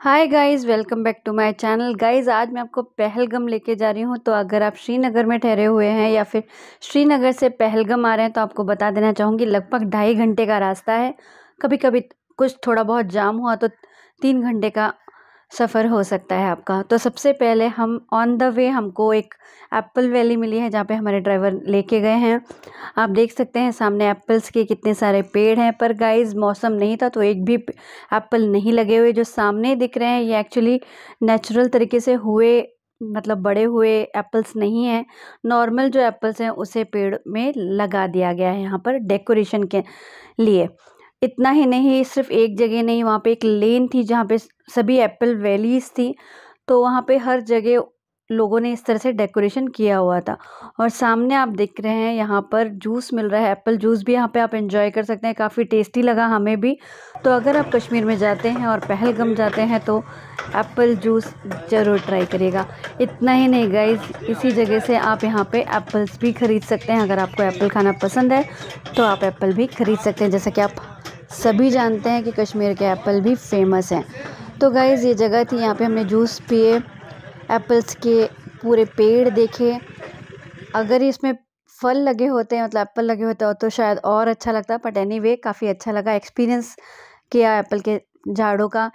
Hi guys, welcome back to my channel. Guys, आज मैं आपको पहलगाम लेके जा रही हूँ। तो अगर आप श्रीनगर में ठहरे हुए हैं या फिर श्रीनगर से पहलगाम आ रहे हैं तो आपको बता देना चाहूँगी लगभग 2.5 घंटे का रास्ता है। कभी कभी कुछ थोड़ा बहुत जाम हुआ तो 3 घंटे का सफ़र हो सकता है आपका। तो सबसे पहले हम ऑन द वे हमको एक एप्पल वैली मिली है जहाँ पे हमारे ड्राइवर लेके गए हैं। आप देख सकते हैं सामने एप्पल्स के कितने सारे पेड़ हैं, पर गाइस मौसम नहीं था तो एक भी एप्पल नहीं लगे हुए। जो सामने दिख रहे हैं ये एक्चुअली नेचुरल तरीके से हुए, मतलब बड़े हुए एप्पल्स नहीं हैं। नॉर्मल जो एप्पल्स हैं उसे पेड़ में लगा दिया गया है यहाँ पर डेकोरेशन के लिए। इतना ही नहीं, सिर्फ एक जगह नहीं, वहाँ पे एक लेन थी जहाँ पे सभी एप्पल वैलीज थी। तो वहाँ पे हर जगह लोगों ने इस तरह से डेकोरेशन किया हुआ था। और सामने आप देख रहे हैं यहाँ पर जूस मिल रहा है, एप्पल जूस भी यहाँ पे आप एंजॉय कर सकते हैं। काफ़ी टेस्टी लगा हमें भी। तो अगर आप कश्मीर में जाते हैं और पहलगाम जाते हैं तो एप्पल जूस ज़रूर ट्राई करिएगा। इतना ही नहीं गाइस, इसी जगह से आप यहाँ पे एप्पल्स भी ख़रीद सकते हैं। अगर आपको एप्पल खाना पसंद है तो आप एप्पल भी ख़रीद सकते हैं। जैसा कि आप सभी जानते हैं कि कश्मीर के एप्पल भी फेमस हैं। तो गाइज़ ये जगह थी, यहाँ पे हमने जूस पिए, एप्पल्स के पूरे पेड़ देखे। अगर इसमें फल लगे होते हैं, मतलब एप्पल लगे होते हो तो शायद और अच्छा लगता, बट एनीवे काफ़ी अच्छा लगा, एक्सपीरियंस किया एप्पल के झाड़ों का।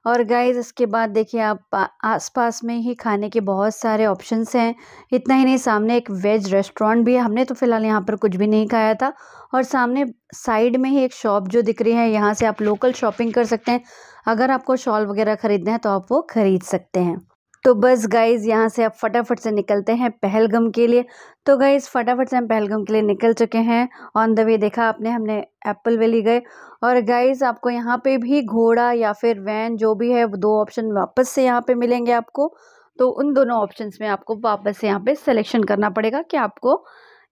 और गाइज़ इसके बाद देखिए आप आसपास में ही खाने के बहुत सारे ऑप्शंस हैं। इतना ही नहीं, सामने एक वेज रेस्टोरेंट भी है। हमने तो फ़िलहाल यहाँ पर कुछ भी नहीं खाया था। और सामने साइड में ही एक शॉप जो दिख रही है, यहाँ से आप लोकल शॉपिंग कर सकते हैं। अगर आपको शॉल वगैरह ख़रीदना है तो आप वो ख़रीद सकते हैं। तो बस गाइज़ यहाँ से आप फटाफट से निकलते हैं पहलगाम के लिए। तो गाइज़ फटाफट से हम पहलगाम के लिए निकल चुके हैं। ऑन द वे देखा आपने, हमने एप्पल वैली गए। और गाइज़ आपको यहाँ पे भी घोड़ा या फिर वैन जो भी है, वो 2 ऑप्शन वापस से यहाँ पे मिलेंगे आपको। तो उन दोनों ऑप्शंस में आपको वापस से यहाँ पे सिलेक्शन करना पड़ेगा कि आपको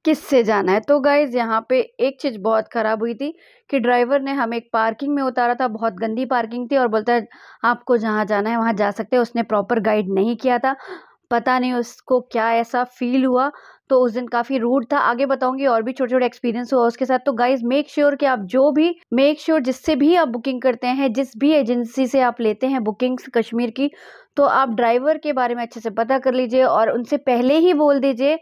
किससे जाना है। तो गाइज़ यहाँ पे एक चीज़ बहुत ख़राब हुई थी कि ड्राइवर ने हमें एक पार्किंग में उतारा था, बहुत गंदी पार्किंग थी, और बोलता है आपको जहाँ जाना है वहाँ जा सकते हैं। उसने प्रॉपर गाइड नहीं किया था, पता नहीं उसको क्या ऐसा फ़ील हुआ। तो उस दिन काफ़ी रूड था। आगे बताऊँगी और भी छोटे-छोटे एक्सपीरियंस हुआ उसके साथ। तो गाइज़ मेक श्योर जिससे भी आप बुकिंग करते हैं, जिस भी एजेंसी से आप लेते हैं बुकिंग्स कश्मीर की, तो आप ड्राइवर के बारे में अच्छे से पता कर लीजिए और उनसे पहले ही बोल दीजिए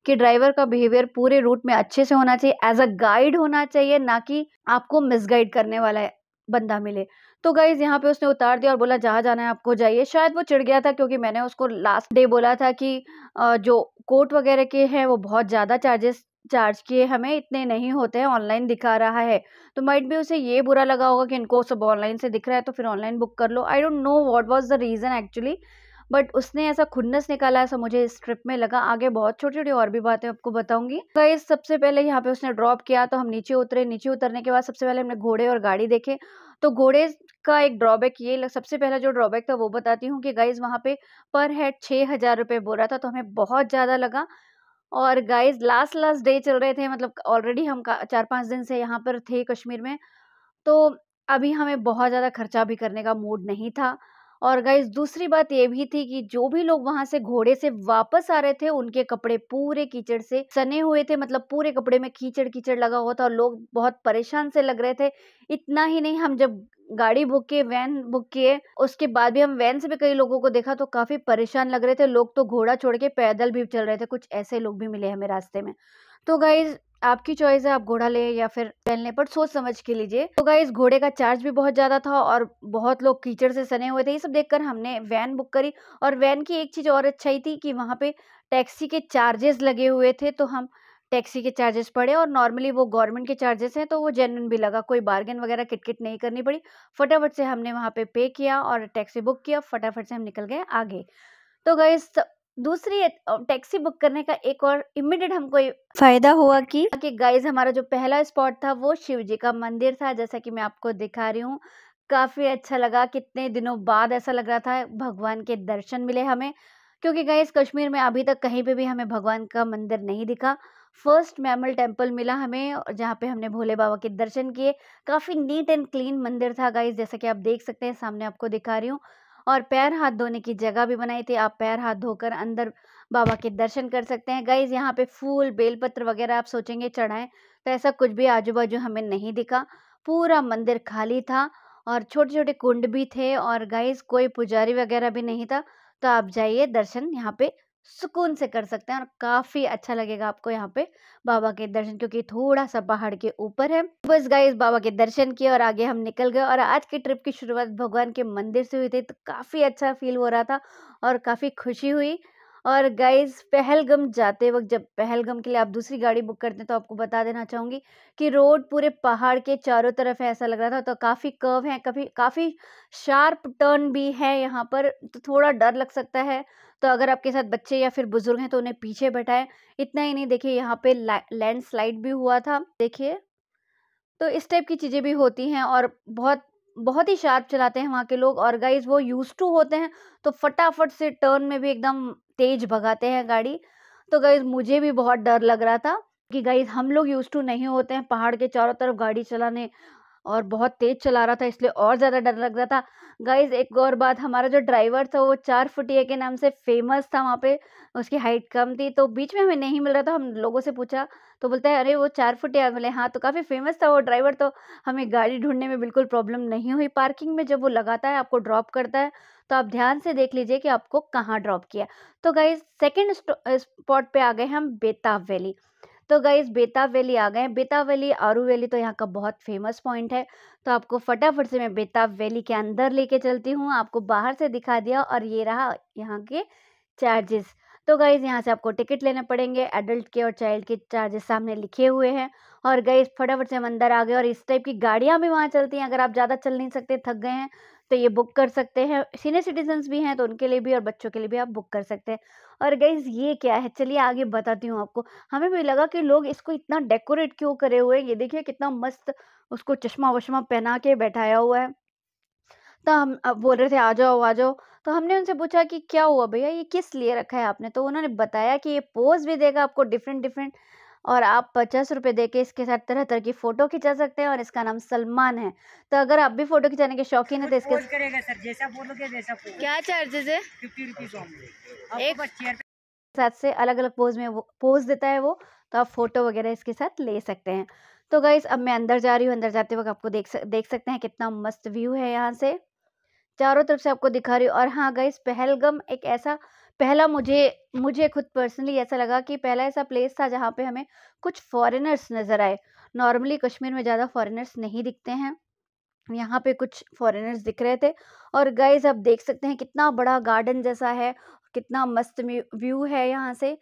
कि ड्राइवर का बिहेवियर पूरे रूट में अच्छे से होना चाहिए, एज़ अ गाइड होना चाहिए, ना कि आपको मिसगाइड करने वाला बंदा मिले। तो गाइज़ यहाँ पे उसने उतार दिया और बोला जहाँ जाना है आपको जाइए। शायद वो चिढ़ गया था क्योंकि मैंने उसको लास्ट डे बोला था कि जो कोट वगैरह के हैं वो बहुत ज़्यादा चार्ज किए हमें, इतने नहीं होते हैं, ऑनलाइन दिखा रहा है। तो माइट भी उसे ये बुरा लगा होगा कि इनको सब ऑनलाइन से दिख रहा है तो फिर ऑनलाइन बुक कर लो। I don't know what was the reason actually, but उसने ऐसा खुन्नस निकाला, ऐसा मुझे इस ट्रिप में लगा। आगे बहुत छोटी-छोटी और भी बातें आपको बताऊँगी। गाइस सबसे पहले यहाँ पे उसने ड्रॉप किया तो हम नीचे उतरे। नीचे उतरने के बाद सबसे पहले हमने घोड़े और गाड़ी देखे। तो घोड़े का एक ड्रॉबैक सबसे पहला जो ड्रॉबैक था वो बताती हूँ कि गाइस वहाँ पे पर हेड 6,000 रुपए बोल रहा था, तो हमें बहुत ज़्यादा लगा। और गाइस लास्ट डे चल रहे थे, मतलब ऑलरेडी हम 4-5 दिन से यहाँ पर थे कश्मीर में। तो अभी हमें बहुत ज़्यादा खर्चा भी करने का मूड नहीं था। और गाइस दूसरी बात ये भी थी कि जो भी लोग वहाँ से घोड़े से वापस आ रहे थे उनके कपड़े पूरे कीचड़ से सने हुए थे, मतलब पूरे कपड़े में कीचड़ लगा हुआ था और लोग बहुत परेशान से लग रहे थे। इतना ही नहीं, हम जब गाड़ी बुक किए, वैन बुक किए, उसके बाद भी हम वैन से भी कई लोगों को देखा तो काफ़ी परेशान लग रहे थे। लोग तो घोड़ा छोड़ के पैदल भी चल रहे थे, कुछ ऐसे लोग भी मिले हमें रास्ते में। तो गाइस आपकी चॉइस है, आप घोड़ा ले या फिर बैल लें, पर सोच समझ के लीजिए। तो गाइस घोड़े का चार्ज भी बहुत ज़्यादा था और बहुत लोग कीचड़ से सने हुए थे। ये सब देखकर हमने वैन बुक करी। और वैन की एक चीज़ और अच्छाई थी कि वहाँ पे टैक्सी के चार्जेस लगे हुए थे, तो हम टैक्सी के चार्जेस पड़े और नॉर्मली वो गवर्नमेंट के चार्जेस हैं तो वो जेन्युइन भी लगा, कोई बार्गेन वगैरह किटकिट नहीं करनी पड़ी। फटाफट से हमने वहाँ पे किया और टैक्सी बुक किया, फटाफट से हम निकल गए आगे। तो गाइस दूसरी टैक्सी बुक करने का एक और इमीडिएट हमको ये फ़ायदा हुआ कि गाइस हमारा जो पहला स्पॉट था वो शिव जी का मंदिर था, जैसा कि मैं आपको दिखा रही हूँ। काफ़ी अच्छा लगा, कितने दिनों बाद ऐसा लग रहा था भगवान के दर्शन मिले हमें, क्योंकि गाइस कश्मीर में अभी तक कहीं पे भी हमें भगवान का मंदिर नहीं दिखा। फर्स्ट मैमल टेम्पल मिला हमें और जहाँ पे हमने भोले बाबा के दर्शन किए। काफ़ी नीट एंड क्लीन मंदिर था गाइस, जैसा कि आप देख सकते हैं, सामने आपको दिखा रही हूँ। और पैर हाथ धोने की जगह भी बनाई थी, आप पैर हाथ धोकर अंदर बाबा के दर्शन कर सकते हैं। गाइस यहाँ पे फूल बेलपत्र वगैरह आप सोचेंगे चढ़ाएं, तो ऐसा कुछ भी आजू बाजू हमें नहीं दिखा। पूरा मंदिर खाली था और छोटे-छोटे कुंड भी थे और गाइस कोई पुजारी वगैरह भी नहीं था। तो आप जाइए दर्शन यहाँ पे सुकून से कर सकते हैं और काफ़ी अच्छा लगेगा आपको यहाँ पे बाबा के दर्शन, क्योंकि थोड़ा-सा पहाड़ के ऊपर है। बस गाइस बाबा के दर्शन किए और आगे हम निकल गए और आज की ट्रिप की शुरुआत भगवान के मंदिर से हुई थी, तो काफ़ी अच्छा फ़ील हो रहा था और काफ़ी खुशी हुई। और गाइस पहलगम जाते वक़्त, जब पहलगम के लिए आप दूसरी गाड़ी बुक करते हैं, तो आपको बता देना चाहूँगी कि रोड पूरे पहाड़ के चारों तरफ है ऐसा लग रहा था, तो काफ़ी कर्व है, काफ़ी शार्प टर्न भी है यहाँ पर, तो थोड़ा डर लग सकता है। तो अगर आपके साथ बच्चे या फिर बुजुर्ग हैं तो उन्हें पीछे बैठाएं। इतना ही नहीं, देखिए यहाँ पे लैंडस्लाइड भी हुआ था, देखिए। तो इस टाइप की चीज़ें भी होती हैं और बहुत बहुत ही शार्प चलाते हैं वहाँ के लोग और गाइस वो यूज्ड टू होते हैं, तो फटाफट से टर्न में भी एकदम तेज भगाते हैं गाड़ी। तो गाइस मुझे भी बहुत डर लग रहा था कि गाइस हम लोग यूज्ड टू नहीं होते हैं पहाड़ के चारों तरफ गाड़ी चलाने, और बहुत तेज चला रहा था इसलिए और ज़्यादा डर लग रहा था। गाइस एक और बात, हमारा जो ड्राइवर था वो 4 फुटिया के नाम से फ़ेमस था वहाँ पे, उसकी हाइट कम थी तो बीच में हमें नहीं मिल रहा था। हम लोगों से पूछा तो बोलता है अरे वो 4 फुटिया, बोले हाँ, तो काफ़ी फ़ेमस था वो ड्राइवर, तो हमें गाड़ी ढूँढने में बिल्कुल प्रॉब्लम नहीं हुई। पार्किंग में जब वो लगाता है, आपको ड्रॉप करता है, तो आप ध्यान से देख लीजिए कि आपको कहाँ ड्रॉप किया। तो गाइस सेकंड स्पॉट पे आ गए हम बेताब वैली। तो गाइस बेताब वैली आ गए हैं। बेताब वैली, आरू वैली तो यहाँ का बहुत फेमस पॉइंट है। तो आपको फटाफट से मैं बेताब वैली के अंदर लेके चलती हूँ। आपको बाहर से दिखा दिया और ये रहा यहाँ के चार्जेस। तो गाइस यहाँ से आपको टिकट लेने पड़ेंगे। एडल्ट के और चाइल्ड के चार्जेस सामने लिखे हुए हैं। और गाइस फटाफट से हम अंदर आ गए और इस टाइप की गाड़ियाँ भी वहाँ चलती हैं। अगर आप ज़्यादा चल नहीं सकते, थक गए हैं, तो ये बुक कर सकते हैं। सीनियर सिटीजन्स भी हैं तो उनके लिए भी और बच्चों के लिए भी आप बुक कर सकते हैं। और गाइस ये क्या है, चलिए आगे बताती हूँ आपको। हमें भी लगा कि लोग इसको इतना डेकोरेट क्यों करे हुए हैं, ये देखिए कितना मस्त उसको चश्मा-वश्मा पहना के बैठाया हुआ है। तो हम बोल रहे थे आ जाओ, आ जाओ। तो हमने उनसे पूछा कि क्या हुआ भैया, ये किस लिए रखा है आपने? तो उन्होंने बताया कि ये पोज़ भी देगा आपको डिफरेंट-डिफरेंट, और आप ₹50 देके इसके साथ तरह-तरह की फ़ोटो खिंचा सकते हैं और इसका नाम सलमान है। तो अगर आप भी फ़ोटो खिंचाने के शौकीन हैं तो इसके पोज करेगा सर, जैसा बोलोगे वैसा पोज। क्या चार्जेज़ है? 50 रुपीज ओनली। एक आपको बस चेयर साथ से अलग-अलग पोज़ में वो पोज़ देता है वो, तो आप फ़ोटो वगैरह इसके साथ ले सकते हैं। तो गाइज़ अब मैं अंदर जा रही हूँ, अंदर जाते वक़्त आपको देख सकते हैं कितना मस्त व्यू है यहाँ से। चारों तरफ से आपको दिखा रही हूँ। और हाँ गाइस, पहलगम एक ऐसा पहला मुझे मुझे खुद पर्सनली ऐसा लगा कि पहला ऐसा प्लेस था जहाँ पे हमें कुछ फॉरेनर्स नज़र आए। नॉर्मली कश्मीर में ज़्यादा फॉरेनर्स नहीं दिखते हैं, यहाँ पे कुछ फॉरेनर्स दिख रहे थे। और गाइस आप देख सकते हैं कितना बड़ा गार्डन जैसा है, कितना मस्त व्यू है यहाँ से।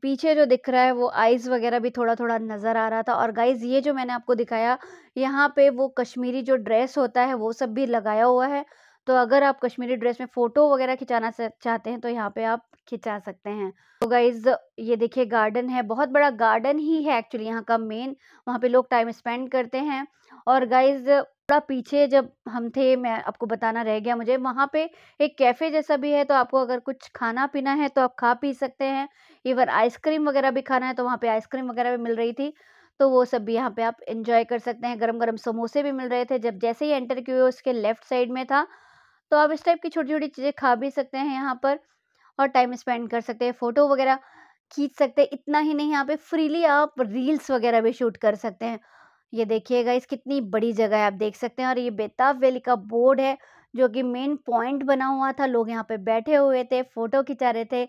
पीछे जो दिख रहा है वो आइस वगैरह भी थोड़ा थोड़ा नज़र आ रहा था। और गाइस ये जो मैंने आपको दिखाया, यहाँ पे वो कश्मीरी जो ड्रेस होता है वो सब भी लगाया हुआ है। तो अगर आप कश्मीरी ड्रेस में फ़ोटो वगैरह खिंचाना चाहते हैं तो यहाँ पे आप खिंचा सकते हैं। तो गाइस ये देखिए गार्डन है, बहुत बड़ा गार्डन ही है एक्चुअली यहाँ का मेन, वहाँ पे लोग टाइम स्पेंड करते हैं। और गाइस थोड़ा पीछे जब हम थे, मैं आपको बताना रह गया मुझे, वहाँ पे एक कैफ़े जैसा भी है, तो आपको अगर कुछ खाना पीना है तो आप खा पी सकते हैं। इवन आइसक्रीम वगैरह भी खाना है तो वहाँ पे आइसक्रीम वगैरह भी मिल रही थी, तो वो सब भी यहाँ पे आप एंजॉय कर सकते हैं। गरम-गरम समोसे भी मिल रहे थे। जब जैसे ही एंटर किए उसके लेफ्ट साइड में था, तो आप इस टाइप की छोटी-छोटी चीज़ें खा भी सकते हैं यहाँ पर और टाइम स्पेंड कर सकते हैं, फ़ोटो वगैरह खींच सकते हैं। इतना ही नहीं, यहाँ पे फ्रीली आप रील्स वगैरह भी शूट कर सकते हैं। ये देखिए गाइस कितनी बड़ी जगह है, आप देख सकते हैं। और ये बेताब वैली का बोर्ड है जो कि मेन पॉइंट बना हुआ था। लोग यहाँ पे बैठे हुए थे, फ़ोटो खिंचा रहे थे।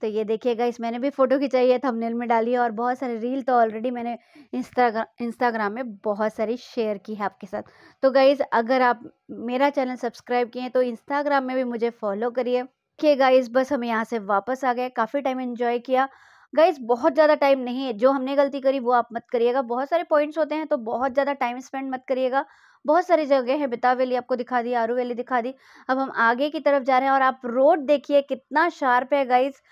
तो ये देखिए गाइस, मैंने भी फ़ोटो खिंचाई है, थंबनेल में डाली है और बहुत सारे रील तो ऑलरेडी मैंने इंस्टाग्राम में बहुत सारी शेयर की है आपके साथ। तो गाइस अगर आप मेरा चैनल सब्सक्राइब किए हैं तो इंस्टाग्राम में भी मुझे फ़ॉलो करिए। देखिए गाइस बस हम यहाँ से वापस आ गए, काफ़ी टाइम एन्जॉय किया। गाइस बहुत ज़्यादा टाइम नहीं है, जो हमने गलती करी वो आप मत करिएगा। बहुत सारे पॉइंट्स होते हैं तो बहुत ज़्यादा टाइम स्पेंड मत करिएगा। बहुत सारी जगह है, बेताब वैली आपको दिखा दी, आरू वैली दिखा दी। अब हम आगे की तरफ जा रहे हैं और आप रोड देखिए कितना शार्प है गाइस।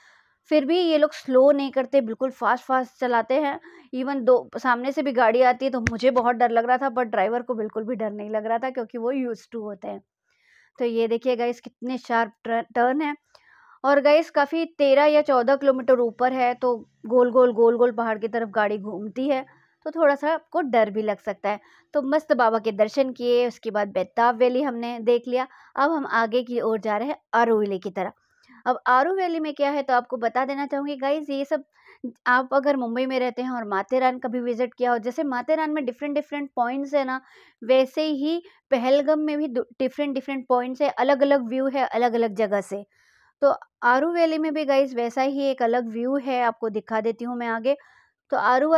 फिर भी ये लोग स्लो नहीं करते, बिल्कुल फ़ास्ट चलाते हैं। इवन दो सामने से भी गाड़ी आती है तो मुझे बहुत डर लग रहा था, बट ड्राइवर को बिल्कुल भी डर नहीं लग रहा था क्योंकि वो यूज्ड टू होते हैं। तो ये देखिए गाइस कितने शार्प टर्न है। और गाइस काफ़ी 13 या 14 किलोमीटर ऊपर है, तो गोल-गोल पहाड़ की तरफ गाड़ी घूमती है, तो थोड़ा-सा आपको डर भी लग सकता है। तो मस्त बाबा के दर्शन किए, उसके बाद बेताब वैली हमने देख लिया। अब हम आगे की ओर जा रहे हैं आरू वैली की तरफ। अब आरू वैली में क्या है तो आपको बता देना चाहूँगी गाइज़, ये सब आप अगर मुंबई में रहते हैं और माथेरान कभी विज़िट किया हो, जैसे माथेरान में डिफरेंट डिफरेंट पॉइंट्स है ना, वैसे ही पहलगम में भी डिफरेंट डिफरेंट पॉइंट्स है, अलग अलग व्यू है अलग अलग जगह से। तो आरू वैली में भी गाइज़ वैसा ही एक अलग व्यू है, आपको दिखा देती हूँ मैं आगे। तो आरू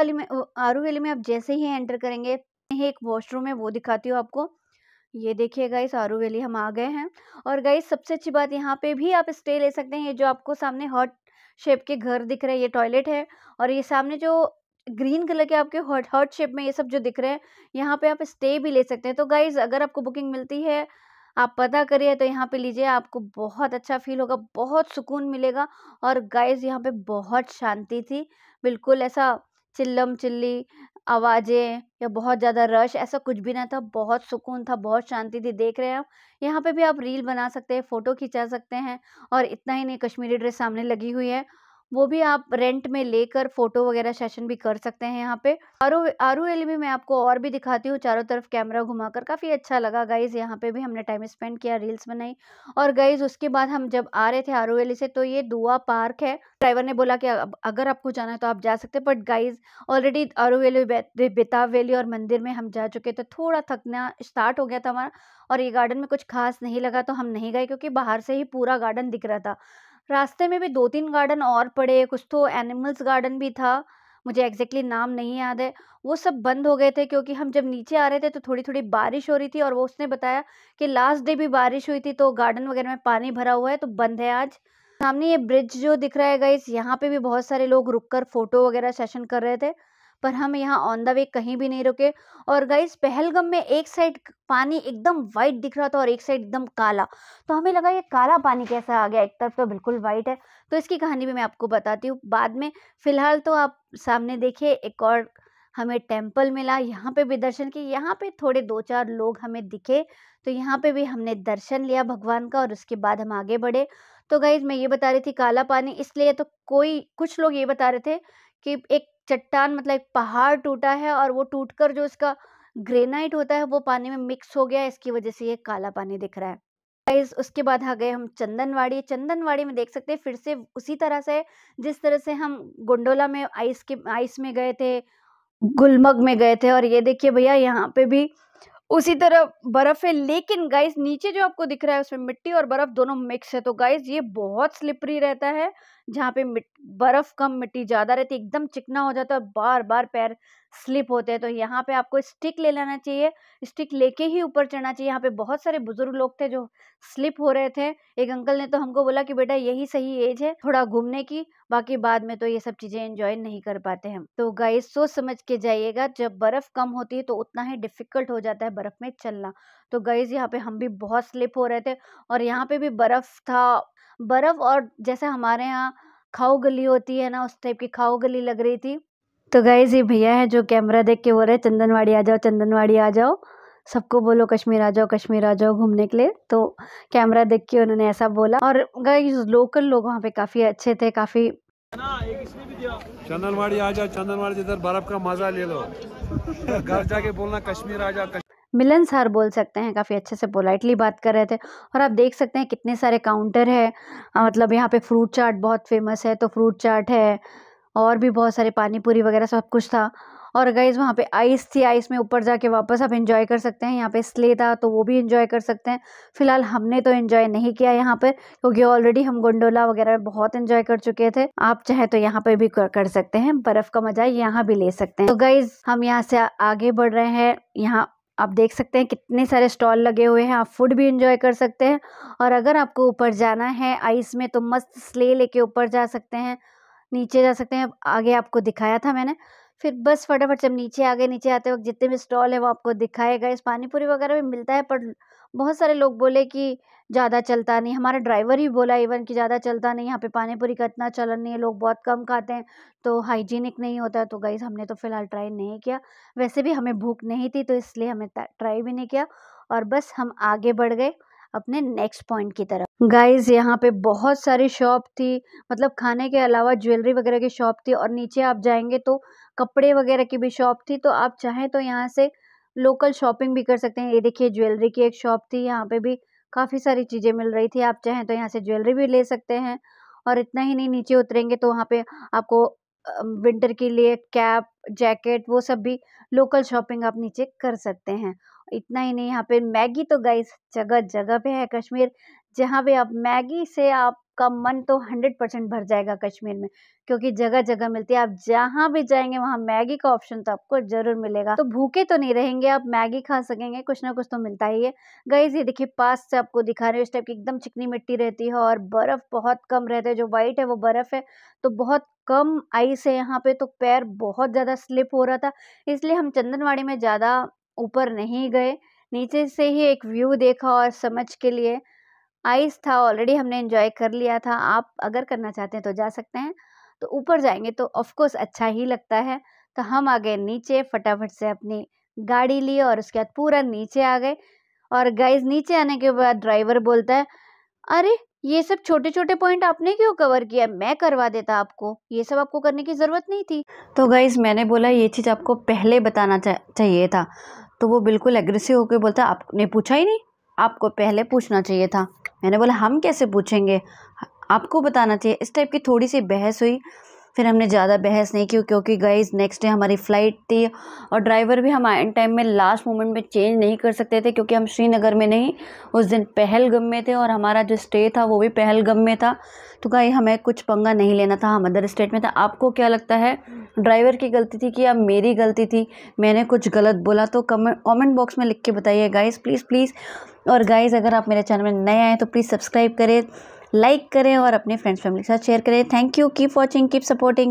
वैली में आप जैसे ही एंटर करेंगे, एक वॉशरूम है वो दिखाती हूँ आपको। ये देखिए गाइस, आरू वैली हम आ गए हैं। और गाइस सबसे अच्छी बात, यहाँ पे भी आप स्टे ले सकते हैं। ये जो आपको सामने हार्ट शेप के घर दिख रहे हैं, ये टॉयलेट है। और ये सामने जो ग्रीन कलर के आपके हार्ट हार्ट शेप में ये सब जो दिख रहे हैं, यहाँ पे आप स्टे भी ले सकते हैं। तो गाइस अगर आपको बुकिंग मिलती है, आप पता करिए तो यहाँ पे लीजिए, आपको बहुत अच्छा फील होगा, बहुत सुकून मिलेगा। और गाइस यहाँ पे बहुत शांति थी, बिल्कुल ऐसा चिल्लम चिल्ली आवाज़ें या बहुत ज़्यादा रश ऐसा कुछ भी ना था, बहुत सुकून था, बहुत शांति थी। देख रहे हैं आप, यहाँ पे भी आप रील बना सकते हैं, फ़ोटो खिंचा सकते हैं। और इतना ही नहीं, कश्मीरी ड्रेस सामने लगी हुई है, वो भी आप रेंट में लेकर फ़ोटो वगैरह सेशन भी कर सकते हैं यहाँ पे। आरू वैली में मैं आपको और भी दिखाती हूँ, चारों तरफ कैमरा घुमाकर, काफ़ी अच्छा लगा गाइज़। यहाँ पे भी हमने टाइम स्पेंड किया, रील्स बनाई। और गाइज़ उसके बाद हम जब आ रहे थे आरू वैली से, तो ये दुआ पार्क है। ड्राइवर ने बोला कि अगर आपको जाना है तो आप जा सकते हैं, but guys already Aru valley, Betaab valley और मंदिर में हम जा चुके थे, थोड़ा थकना स्टार्ट हो गया था हमारा। और ये गार्डन में कुछ खास नहीं लगा तो हम नहीं गए, क्योंकि बाहर से ही पूरा गार्डन दिख रहा था। रास्ते में भी 2-3 गार्डन और पड़े, कुछ तो एनिमल्स गार्डन भी था, मुझे एग्जैक्टली नाम नहीं याद है। वो सब बंद हो गए थे, क्योंकि हम जब नीचे आ रहे थे तो थोड़ी-थोड़ी बारिश हो रही थी, और वो उसने बताया कि लास्ट डे भी बारिश हुई थी, तो गार्डन वगैरह में पानी भरा हुआ है तो बंद है आज। सामने ये ब्रिज जो दिख रहा है गाइस, यहाँ पे भी बहुत सारे लोग रुककर फोटो वगैरह सेशन कर रहे थे, पर हम यहाँ ऑन द वे कहीं भी नहीं रुके। और गाइस पहलगम में एक साइड पानी एकदम वाइट दिख रहा था और एक साइड एकदम काला, तो हमें लगा ये काला पानी कैसा आ गया, एक तरफ तो बिल्कुल वाइट है। तो इसकी कहानी भी मैं आपको बताती हूँ बाद में। फिलहाल तो आप सामने देखिए, एक और हमें टेम्पल मिला, यहाँ पे भी दर्शन किए। यहाँ पे थोड़े 2-4 लोग हमें दिखे, तो यहाँ पे भी हमने दर्शन लिया भगवान का, और उसके बाद हम आगे बढ़े। तो गाइज मैं ये बता रही थी काला पानी इसलिए, तो कुछ लोग ये बता रहे थे कि एक चट्टान, मतलब एक पहाड़ टूटा है, और वो टूटकर जो इसका ग्रेनाइट होता है वो पानी में मिक्स हो गया, इसकी वजह से ये काला पानी दिख रहा है। गाइस उसके बाद आ गए हम चंदनवाड़ी। चंदनवाड़ी में देख सकते हैं फिर से उसी तरह से जिस तरह से हम गोंडोला में आइस में गए थे, गुलमर्ग में गए थे। और ये देखिए भैया, यहाँ पे भी उसी तरह बर्फ है, लेकिन गाइस नीचे जो आपको दिख रहा है उसमें मिट्टी और बर्फ दोनों मिक्स है। तो गाइस ये बहुत स्लिपरी रहता है, जहाँ पे बर्फ कम मिट्टी ज्यादा रहती है, एकदम चिकना हो जाता है और बार बार पैर स्लिप होते हैं। तो यहाँ पे आपको स्टिक ले लेना चाहिए, स्टिक लेके ही ऊपर चढ़ना चाहिए। यहाँ पे बहुत सारे बुजुर्ग लोग थे जो स्लिप हो रहे थे। एक अंकल ने तो हमको बोला कि बेटा यही सही एज है थोड़ा घूमने की, बाकी बाद में तो ये सब चीजें एंजॉय नहीं कर पाते हम। तो गाइस सोच समझ के जाइएगा, जब बर्फ कम होती है तो उतना ही डिफिकल्ट हो जाता है बर्फ में चलना। तो गाइस यहाँ पे हम भी बहुत स्लिप हो रहे थे, और यहाँ पे भी बर्फ था। बर्फ, और जैसे हमारे यहाँ खाऊ गली होती है ना, उस टाइप की खाऊ गली लग रही थी। तो गाइस ये भैया है जो कैमरा देख के बोल रहे चंदनवाड़ी आ जाओ, चंदनवाड़ी आ जाओ, सबको बोलो कश्मीर आ जाओ, कश्मीर आ जाओ घूमने के लिए। तो कैमरा देख के उन्होंने ऐसा बोला। और गाइस लोकल लोग वहाँ पे काफी अच्छे थे, काफी। चंदनवाड़ी आ जाओ, चंदनवाड़ी इधर बर्फ का मजा ले लो, घर जाके बोलना कश्मीर आ जाओ। मिलनसार बोल सकते हैं, काफ़ी अच्छे से पोलाइटली बात कर रहे थे। और आप देख सकते हैं कितने सारे काउंटर है, मतलब यहाँ पे फ्रूट चाट बहुत फेमस है, तो फ्रूट चाट है, और भी बहुत सारे पानी पूरी वगैरह सब कुछ था। और गाइज वहाँ पे आइस थी, आइस में ऊपर जाके वापस आप एंजॉय कर सकते हैं। यहाँ पे स्ले था तो वो भी एंजॉय कर सकते हैं। फिलहाल हमने तो एंजॉय नहीं किया यहाँ पे, क्योंकि ऑलरेडी हम गोंडोला वगैरह में बहुत एंजॉय कर चुके थे। आप चाहे तो यहाँ पे भी कर सकते हैं, बर्फ का मजा यहाँ भी ले सकते हैं। तो गाइज हम यहाँ से आगे बढ़ रहे हैं। यहाँ आप देख सकते हैं कितने सारे स्टॉल लगे हुए हैं, आप फूड भी एंजॉय कर सकते हैं। और अगर आपको ऊपर जाना है आइस में तो मस्त स्ले लेके ऊपर जा सकते हैं, नीचे जा सकते हैं। आगे आपको दिखाया था मैंने। फिर बस फटाफट जब नीचे आ गए, नीचे आते वक्त जितने भी स्टॉल है वो आपको दिखाएगा। इस पानी पूरी वगैरह भी मिलता है, पर बहुत सारे लोग बोले कि ज़्यादा चलता नहीं, हमारा ड्राइवर ही बोला इवन कि ज़्यादा चलता नहीं, यहाँ पे पानी पूरी का इतना चलन नहीं है, लोग बहुत कम खाते हैं, तो हाइजीनिक नहीं होता है। तो गाइस हमने तो फिलहाल ट्राई नहीं किया, वैसे भी हमें भूख नहीं थी तो इसलिए हमने ट्राई भी नहीं किया। और बस हम आगे बढ़ गए अपने नेक्स्ट पॉइंट की तरफ। गाइस यहाँ पे बहुत सारी शॉप थी, मतलब खाने के अलावा ज्वेलरी वगैरह की शॉप थी, और नीचे आप जाएंगे तो कपड़े वगैरह की भी शॉप थी। तो आप चाहें तो यहाँ से लोकल शॉपिंग भी कर सकते हैं। ये देखिए ज्वेलरी की एक शॉप थी, यहाँ पे भी काफ़ी सारी चीज़ें मिल रही थी। आप चाहें तो यहाँ से ज्वेलरी भी ले सकते हैं। और इतना ही नहीं, नीचे उतरेंगे तो वहाँ पे आपको विंटर के लिए कैप, जैकेट वो सब भी लोकल शॉपिंग आप नीचे कर सकते हैं। इतना ही नहीं, यहाँ पे मैगी तो गाइस जगह-जगह पे है। कश्मीर जहाँ भी आप मैगी से आपका मन तो 100% भर जाएगा कश्मीर में, क्योंकि जगह-जगह मिलती है। आप जहाँ भी जाएँगे वहाँ मैगी का ऑप्शन तो आपको ज़रूर मिलेगा। तो भूखे तो नहीं रहेंगे, आप मैगी खा सकेंगे, कुछ ना कुछ तो मिलता ही है। गाइस ये देखिए पास से आपको दिखा रही हूँ, इस टाइप की एकदम चिकनी मिट्टी रहती है और बर्फ़ बहुत कम रहता है। जो व्हाइट है वो बर्फ़ है, तो बहुत कम आइस है यहाँ पे, तो पैर बहुत ज़्यादा स्लिप हो रहा था। इसलिए हम चंदनवाड़ी में ज़्यादा ऊपर नहीं गए, नीचे से ही एक व्यू देखा और समझ के लिए आइस था ऑलरेडी हमने एंजॉय कर लिया था। आप अगर करना चाहते हैं तो जा सकते हैं। तो ऊपर जाएँगे तो ऑफ़ कोर्स अच्छा ही लगता है। तो हम आ गए नीचे, फटाफट से अपनी गाड़ी ली और उसके बाद पूरा नीचे आ गए। और गाइस नीचे आने के बाद ड्राइवर बोलता है, अरे! ये सब छोटे-छोटे पॉइंट आपने क्यों कवर किया? मैं करवा देता आपको, ये सब आपको करने की ज़रूरत नहीं थी। तो गाइस मैंने बोला ये चीज़ आपको पहले बताना चाहिए था। तो वो बिल्कुल एग्रेसिव होके बोलता, आपने पूछा ही नहीं, आपको पहले पूछना चाहिए था। मैंने बोला हम कैसे पूछेंगे, आपको बताना चाहिए। इस टाइप की थोड़ी-सी बहस हुई। फिर हमने ज़्यादा बहस नहीं की, क्योंकि गाइस नेक्स्ट डे हमारी फ़्लाइट थी और ड्राइवर भी हम आइन टाइम में लास्ट मोमेंट में चेंज नहीं कर सकते थे, क्योंकि हम श्रीनगर में नहीं, उस दिन पहलगम में थे और हमारा जो स्टे था वो भी पहलगम में था। तो गाइस हमें कुछ पंगा नहीं लेना था, हम अदर स्टेट में था। आपको क्या लगता है, ड्राइवर की गलती थी कि या मेरी गलती थी, मैंने कुछ गलत बोला तो कमेंट बॉक्स में लिख के बताइए गाइस, प्लीज़। और गाइस अगर आप मेरे चैनल में नए आए तो प्लीज़ सब्सक्राइब करें, लाइक करें और अपने फ्रेंड्स फैमिली के साथ शेयर करें। Thank you, keep watching, keep supporting.